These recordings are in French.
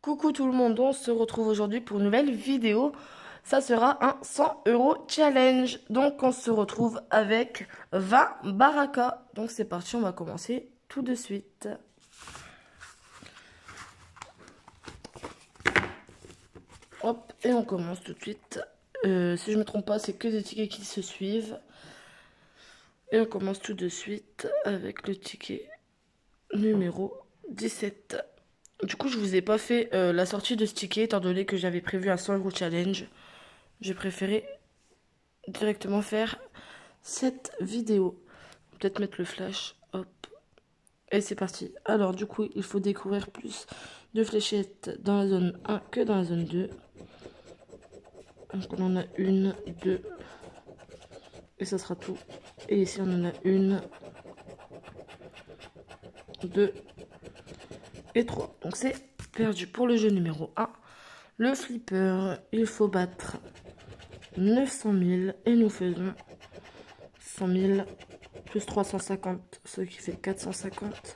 Coucou tout le monde, on se retrouve aujourd'hui pour une nouvelle vidéo. Ça sera un 100 € challenge. Donc on se retrouve avec 20 barakas. Donc c'est parti, on va commencer tout de suite. Hop, et on commence tout de suite. Si je me trompe pas, c'est que des tickets qui se suivent. Et on commence tout de suite avec le ticket numéro 17. Du coup, je vous ai pas fait la sortie de ce ticket étant donné que j'avais prévu un 100 € challenge. J'ai préféré directement faire cette vidéo. Peut-être mettre le flash. Hop. Et c'est parti. Alors, du coup, il faut découvrir plus de fléchettes dans la zone 1 que dans la zone 2. Donc, on en a une, deux. Et ça sera tout. Et ici, on en a une, deux et trois. Donc, c'est perdu pour le jeu numéro 1. Le flipper, il faut battre 900 000 et nous faisons 100 000 plus 350, ce qui fait 450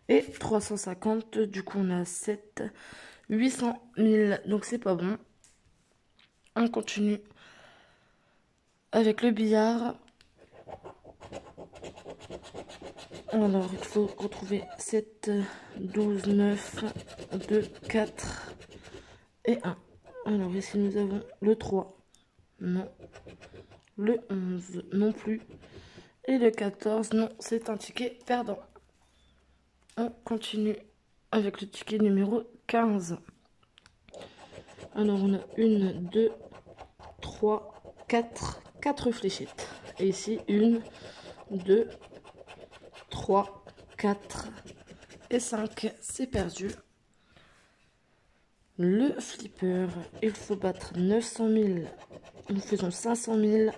et 350. Du coup, on a 7, 800 000. Donc, c'est pas bon. On continue avec le billard. Alors, il faut retrouver 7, 12, 9, 2, 4 et 1. Alors, ici, nous avons le 3. Non. Le 11. Non plus. Et le 14. Non, c'est un ticket perdant. On continue avec le ticket numéro 15. Alors, on a 1, 2, 3, 4. 4 fléchettes. Et ici, 1, 2, 3, 4 et 5. C'est perdu. Le flipper, il faut battre 900 000. Nous faisons 500 000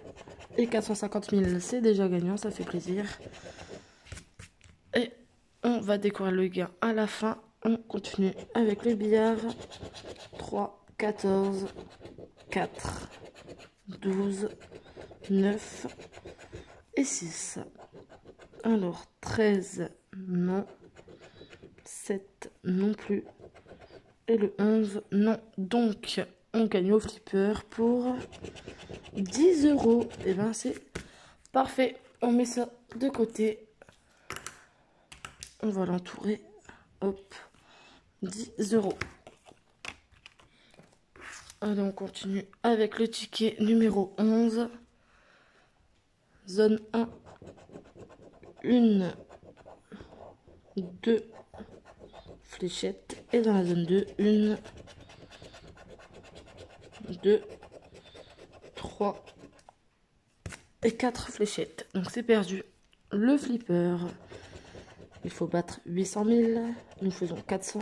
et 450 000. C'est déjà gagnant, ça fait plaisir. Et on va découvrir le gain à la fin. On continue avec le billard. 3, 14, 4, 12, 9 et 6. Alors, 13, non. 7, non plus. Et le 11, non. Donc, on gagne au flipper pour 10 €. Et ben, c'est parfait. On met ça de côté. On va l'entourer. Hop. 10 €. Allez, on continue avec le ticket numéro 11. Zone 1. 1, 2 fléchettes. Et dans la zone 2, 1, 2, 3 et 4 fléchettes. Donc c'est perdu. Le flipper, il faut battre 800 000. Nous faisons 400.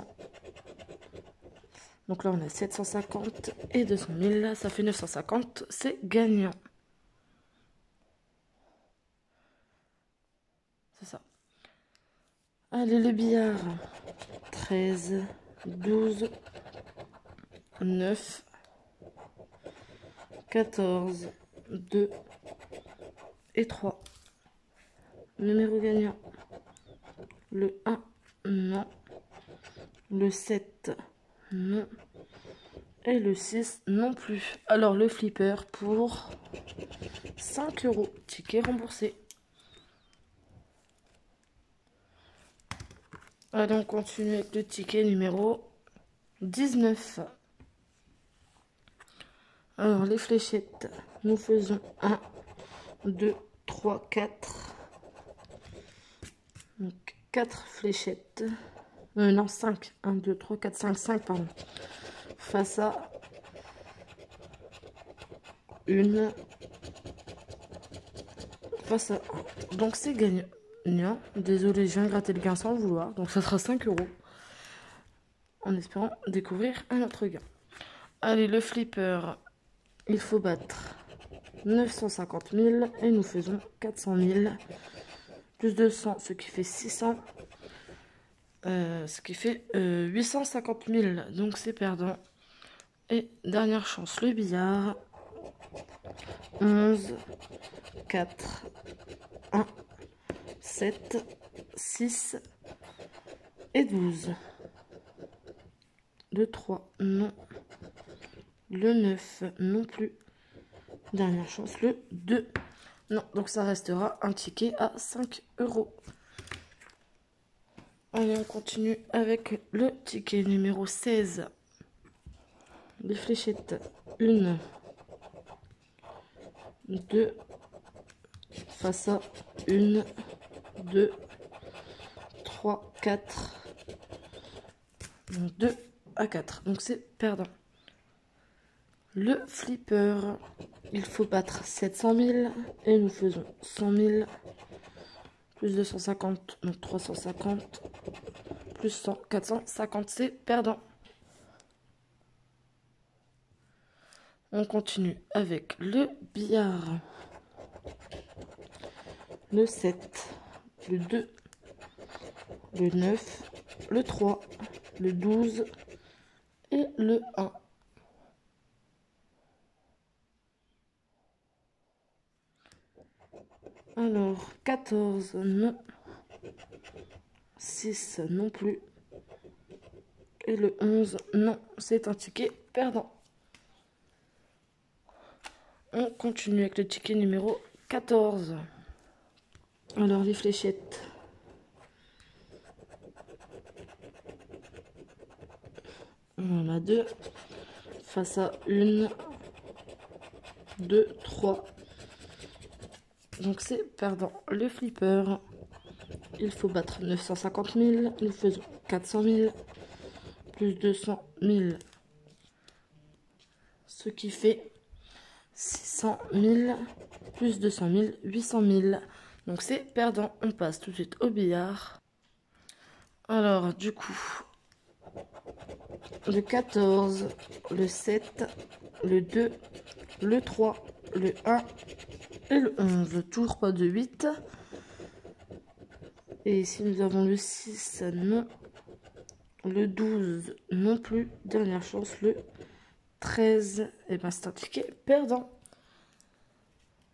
Donc là, on a 750 et 200 000. Ça fait 950. C'est gagnant. C'est ça. Allez, le billard. 13, 12, 9, 14, 2 et 3. Numéro gagnant. Le 1, non. Le 7, non. Et le 6, non plus. Alors, le flipper pour 5 €. Ticket remboursé. Allez, on continue avec le ticket numéro 19. Alors, les fléchettes, nous faisons 1, 2, 3, 4. Donc, 4 fléchettes. Non, 5. 1, 2, 3, 4, 5, 5, pardon. Face à 1. Face à 1. Donc, c'est gagnant. Désolé, je viens de gratter le gain sans le vouloir. Donc, ça sera 5 €. En espérant découvrir un autre gain. Allez, le flipper, il faut battre 950 000 et nous faisons 400 000 plus 200, ce qui fait 600, ce qui fait 850 000. Donc c'est perdant. Et dernière chance, le billard. 11, 4, 1, 7, 6 et 12. Le 3, non. Le 9, non plus. Dernière chance, le 2. Non, donc ça restera un ticket à 5 €. Allez, on continue avec le ticket numéro 16. Les fléchettes. 1, 2, face à 1, 2, 3, 4. 2 à 4. Donc c'est perdant. Le flipper. Il faut battre 700 000 et nous faisons 100 000 plus 250, donc 350 plus 100, 450, c'est perdant. On continue avec le billard. Le 7, le 2, le 9, le 3, le 12 et le 1. Alors, 14, non. 6, non plus. Et le 11, non. C'est un ticket perdant. On continue avec le ticket numéro 14. Alors, les fléchettes. On en a 2. Face à 1, 2, 3. Donc, c'est perdant. Le flipper. Il faut battre 950 000. Nous faisons 400 000 plus 200 000. Ce qui fait 600 000 plus 200 000, 800 000. Donc c'est perdant. On passe tout de suite au billard. Alors du coup, le 14, le 7, le 2, le 3, le 1 et le 11. Toujours pas de 8. Et ici nous avons le 6, non. Le 12, non plus. Dernière chance, le 13. Et ben c'est un ticket perdant.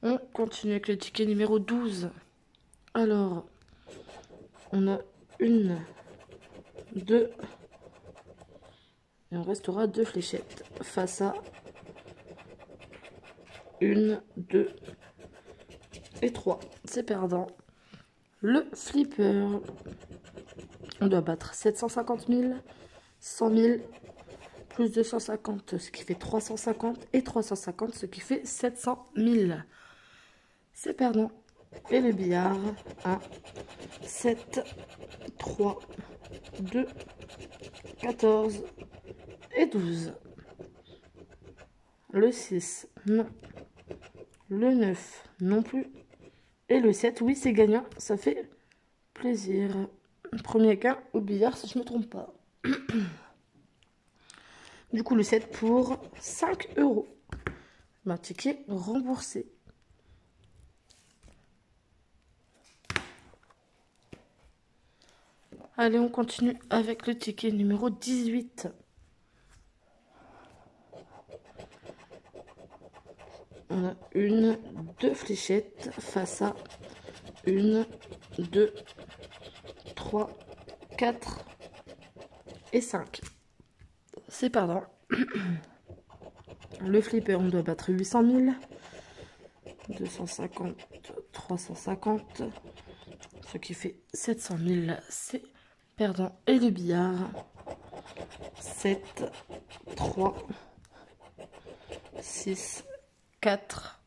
On continue avec le ticket numéro 12. Alors, on a 1, 2, et on restera 2 fléchettes face à 1, 2 et 3. C'est perdant. Le flipper, on doit battre 750 000, 100 000, plus 250, ce qui fait 350, et 350, ce qui fait 700 000. C'est perdant. Et le billard, 1, 7, 3, 2, 14 et 12. Le 6, non. Le 9, non plus. Et le 7, oui, c'est gagnant. Ça fait plaisir. Premier gain au billard, si je ne me trompe pas. Du coup, le 7 pour 5 €. Ma ticket remboursé. Allez, on continue avec le ticket numéro 18. On a 1, 2 fléchettes face à 1, 2, 3, 4 et 5. C'est perdant. Le flipper, on doit battre 800 000. 250, 350. Ce qui fait 700 000. C'est perdant. Et le billard, 7, 3, 6, 4,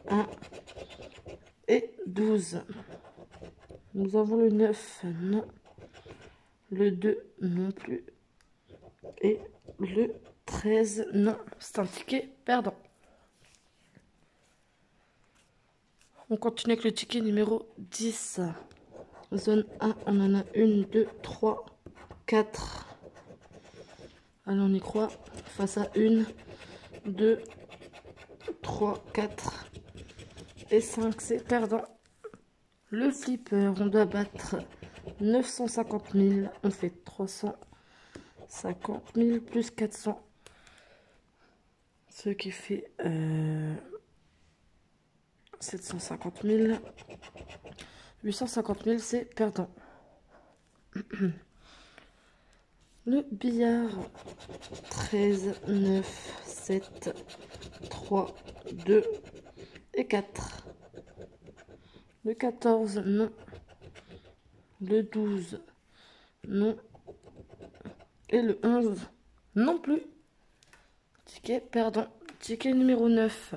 1 et 12. Nous avons le 9, non. Le 2, non plus. Et le 13, non. C'est un ticket perdant. On continue avec le ticket numéro 10. Zone 1, on en a 1, 2, 3, 4. Allez, on y croit. Face à 1, 2, 3, 4 et 5, c'est perdant. Le flipper, on doit battre 950 000. On fait 350 000 plus 400. Ce qui fait 750 000. 850 000, c'est perdant. Le billard, 13, 9, 7, 3, 2 et 4. Le 14, non. Le 12, non. Et le 11, non plus. Ticket perdant. Ticket numéro 9.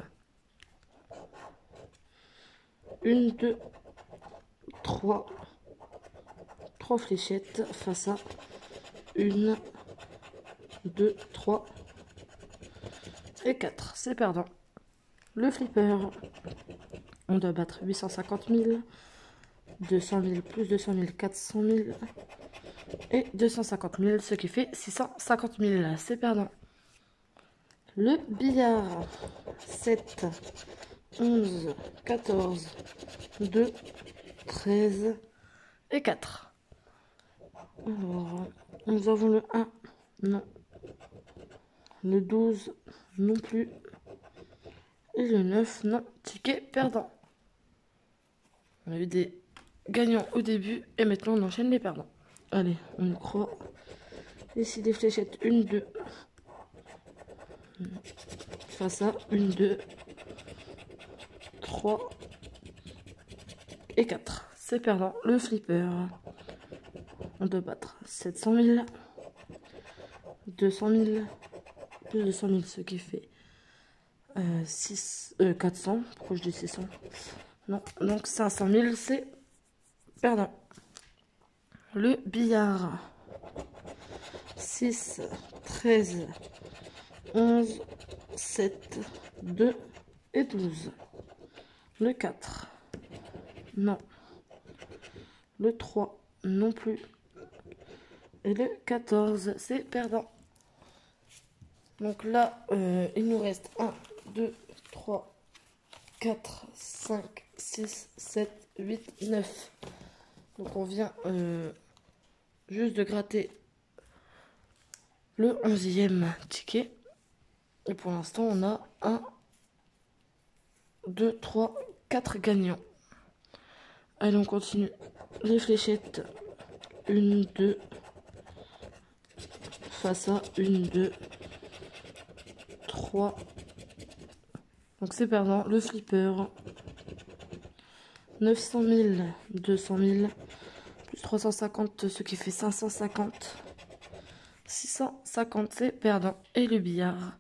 1, 2, 3. 3 fléchettes face à 1, 2, 3 et 4. C'est perdant. Le flipper. On doit battre 850 000. 200 000 plus 200 000, 400 000 et 250 000, ce qui fait 650 000. C'est perdant. Le billard, 7, 11, 14, 2, 13 et 4. Alors, nous avons le 1, non. Le 12, non plus. Et le 9, non. Ticket perdant. On a eu des gagnants au début et maintenant on enchaîne les perdants. Allez, on y croit. Ici des fléchettes 1, 2. Face à 1, 2, 3 et 4. C'est perdant. Le flipper. On doit battre 700 000. 200 000. Plus 200 000, ce qui fait 400. Pourquoi je dis 600? Non, donc 500 000, c'est perdant. Le billard. 6, 13, 11, 7, 2 et 12. Le 4, non. Le 3, non plus. Et le 14, c'est perdant. Donc là, il nous reste 1, 2, 3, 4, 5, 6, 7, 8, 9. Donc on vient juste de gratter le 11e ticket. Et pour l'instant, on a 1, 2, 3, 4 gagnants. Allez, on continue. Les fléchettes. 1, 2. Face à 1, 2, 3. Donc c'est perdant. Le flipper. 900 000, 200 000. Plus 350, ce qui fait 550. 650, c'est perdant. Et le billard.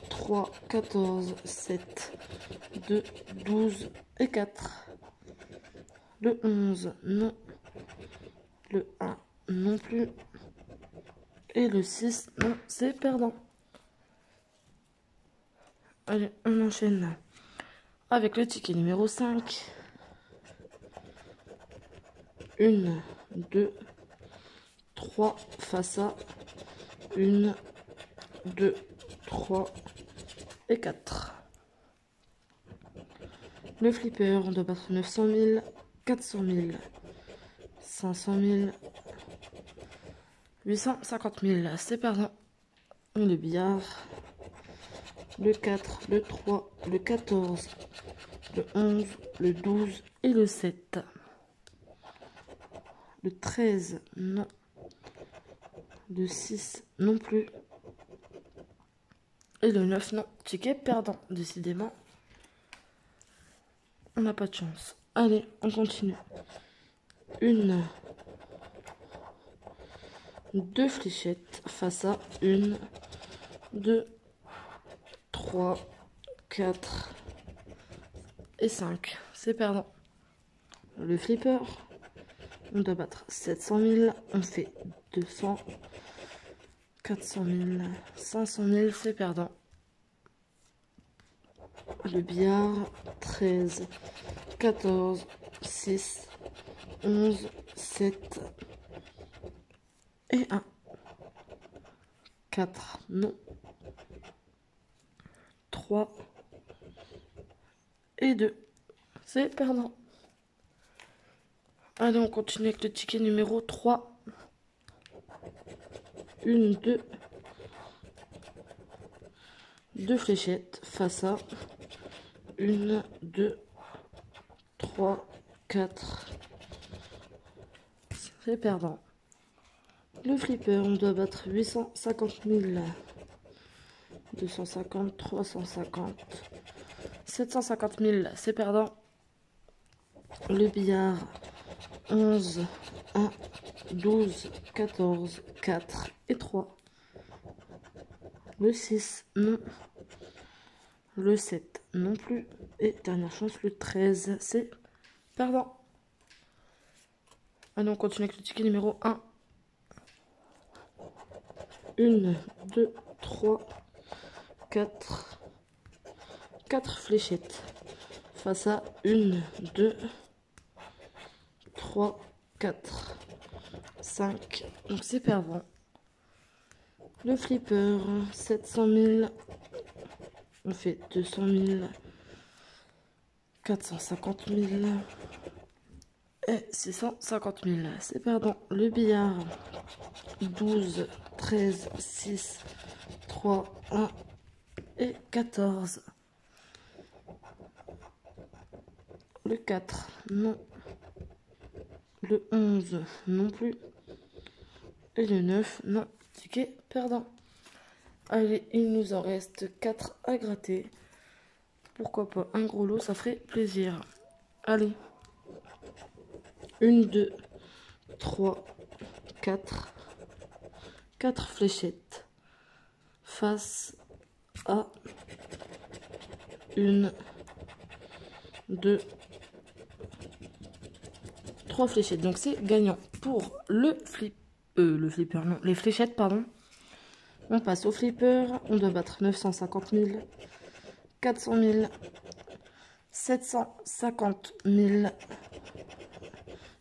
3, 14, 7, 2, 12 et 4. Le 11, non. Le 1, non plus. Et le 6, non, c'est perdant. Allez, on enchaîne avec le ticket numéro 5. 1, 2, 3 face à 1, 2, 3 et 4. Le flipper, on doit battre 900 000, 400 000, 500 000, 850 000, c'est perdant. Et le billard, le 4, le 3, le 14, le 11, le 12 et le 7. Le 13, non. Le 6, non plus. Et le 9, non. Ticket perdant, décidément. On n'a pas de chance. Allez, on continue. 1, 2 fléchettes face à 1, 2, 3, 4 et 5. C'est perdant. Le flipper, on doit battre 700 000. On fait 200, 400 000, 500 000, c'est perdant. Le billard, 13, 14, 6, 11, 7 et 1. 4, non. 3 et 2. C'est perdant. Allez, on continue avec le ticket numéro 3. 1, 2. 2 fléchettes face à 1, 2, 3, 4. C'est perdant. Le flipper, on doit battre 850 000. 250, 350, 750 000, c'est perdant. Le billard, 11, 1, 12, 14, 4 et 3. Le 6, non. Le 7, non plus. Et dernière chance, le 13, c'est perdant. Allez, on continue avec le ticket numéro 1. 1, 2, 3, 4. 4 fléchettes. Face à 1, 2, 3, 4, 5. Donc c'est perdant. Le flipper, 700 000. On fait 200 000. 450 000. Et 650 000. C'est perdant. Le billard, 12, 13, 6, 3, 1 et 14. Le 4, non. Le 11, non plus. Et le 9, non. Ticket perdant. Allez, il nous en reste 4 à gratter. Pourquoi pas un gros lot, ça ferait plaisir. Allez. 1, 2, 3, 4. 4 fléchettes. Face à 1, 2, 3 fléchettes. Donc c'est gagnant pour le flipper, non, les fléchettes, pardon. On passe au flipper. On doit battre 950 000, 400 000, 750 000,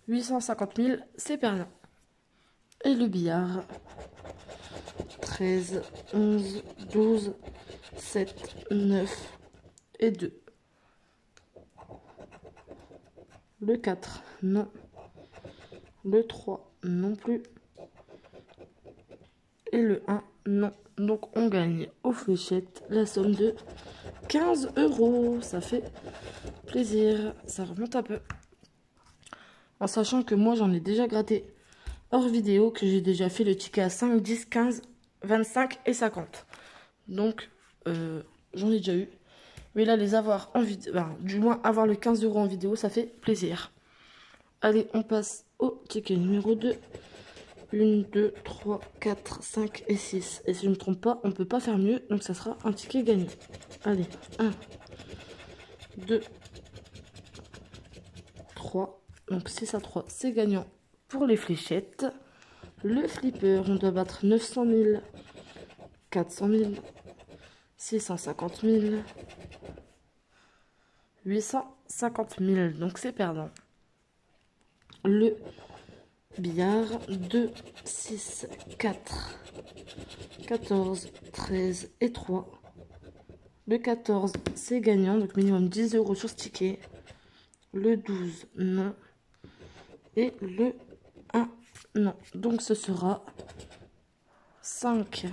850 000. C'est perdant. Et le billard, 13, 11, 12, 7, 9 et 2. Le 4, non. Le 3, non plus. Et le 1, non. Donc on gagne aux fléchettes la somme de 15 €. Ça fait plaisir. Ça remonte un peu. En sachant que moi j'en ai déjà gratté hors vidéo, que j'ai déjà fait le ticket à 5, 10, 15, 25 et 50. Donc j'en ai déjà eu. Mais là les avoir en vidéo, du moins avoir le 15 € en vidéo, ça fait plaisir. Allez, on passe au ticket numéro 2. 1, 2, 3, 4, 5 et 6. Et si je ne me trompe pas, on ne peut pas faire mieux. Donc ça sera un ticket gagné. Allez, 1, 2, 3. Donc 6 à 3, c'est gagnant pour les fléchettes. Le flipper, on doit battre 900 000, 400 000, 650 000, 850 000. Donc c'est perdant. Le billard, 2, 6, 4, 14, 13 et 3. Le 14, c'est gagnant, donc minimum 10 € sur ce ticket. Le 12, non. Et le 1, non. Donc ce sera 5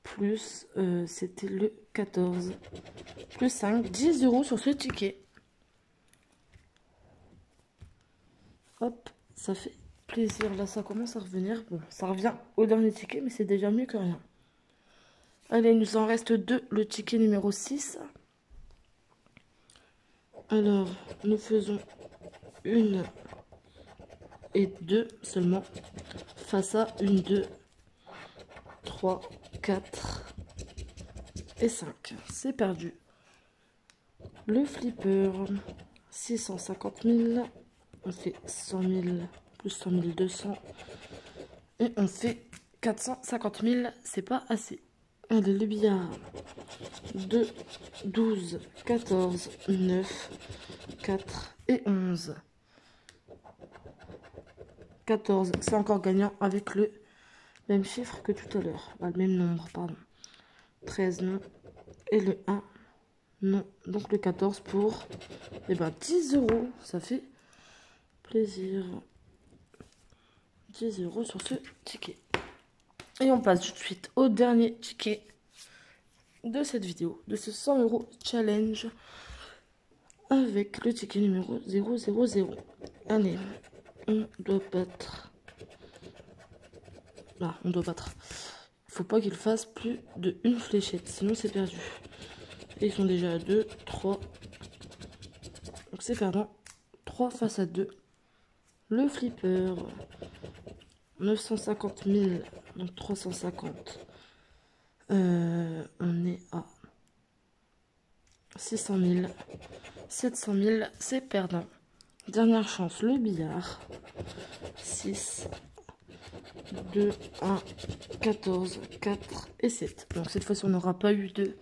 plus, c'était le 14, plus 5, 10 € sur ce ticket. Hop, ça fait plaisir. Là, ça commence à revenir. Bon, ça revient au dernier ticket, mais c'est déjà mieux que rien. Allez, il nous en reste 2. Le ticket numéro 6. Alors, nous faisons 1 et 2 seulement. Face à 1, 2, 3, 4 et 5. C'est perdu. Le flipper, 650 000. On fait 100 000 plus 100 200. Et on fait 450 000. C'est pas assez. Allez, le billard. 2, 12, 14, 9, 4 et 11. 14, c'est encore gagnant avec le même chiffre que tout à l'heure. Le même nombre, pardon. 13, non. Et le 1, non. Donc le 14 pour 10 €. Ça fait plaisir. 10 € sur ce ticket. Et on passe tout de suite au dernier ticket de cette vidéo, de ce 100 € challenge, avec le ticket numéro 000. Allez, on doit battre Là, on doit battre. Faut pas qu'il fasse plus de une fléchette, sinon c'est perdu. Et ils sont déjà à 2, 3. Donc c'est perdant. 3 face à 2. Le flipper. 950 000, donc 350. On est à 600 000. 700 000, c'est perdant. Dernière chance, le billard. 6, 2, 1, 14, 4 et 7. Donc cette fois-ci, on n'aura pas eu de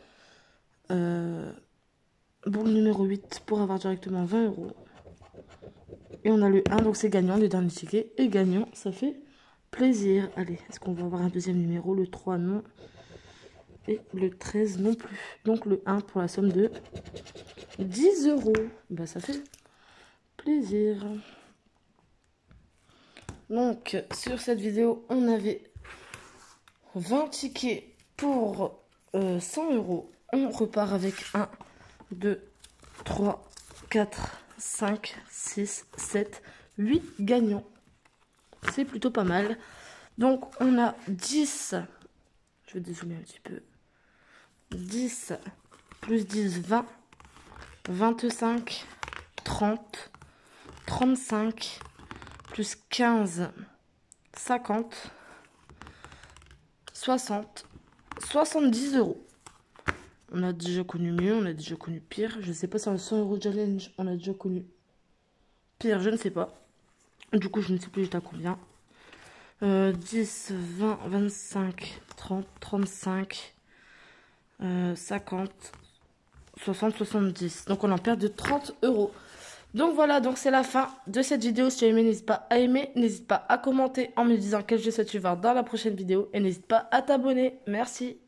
boule numéro 8 pour avoir directement 20 €. Et on a le 1, donc c'est gagnant, le dernier ticket. Et gagnant, ça fait plaisir. Allez, est-ce qu'on va avoir un deuxième numéro? Le 3, non. Et le 13 non plus. Donc le 1 pour la somme de 10 €. Bah ça fait plaisir. Donc sur cette vidéo, on avait 20 tickets pour 100 €. On repart avec 1, 2, 3, 4, 5, 6, 7, 8 gagnants. C'est plutôt pas mal. Donc on a 10. Je vais dézoomer un petit peu. 10 plus 10, 20. 25, 30, 35, plus 15, 50, 60, 70 €. On a déjà connu mieux, on a déjà connu pire. Je sais pas si un 100 € challenge, on a déjà connu pire, je ne sais pas. Du coup, je ne sais plus j'étais à combien. 10, 20, 25, 30, 35, 50, 60, 70. Donc on en perd de 30 €. Donc voilà, donc c'est la fin de cette vidéo. Si tu as aimé, n'hésite pas à aimer. N'hésite pas à commenter en me disant quel jeu souhaites-tu voir dans la prochaine vidéo. Et n'hésite pas à t'abonner. Merci.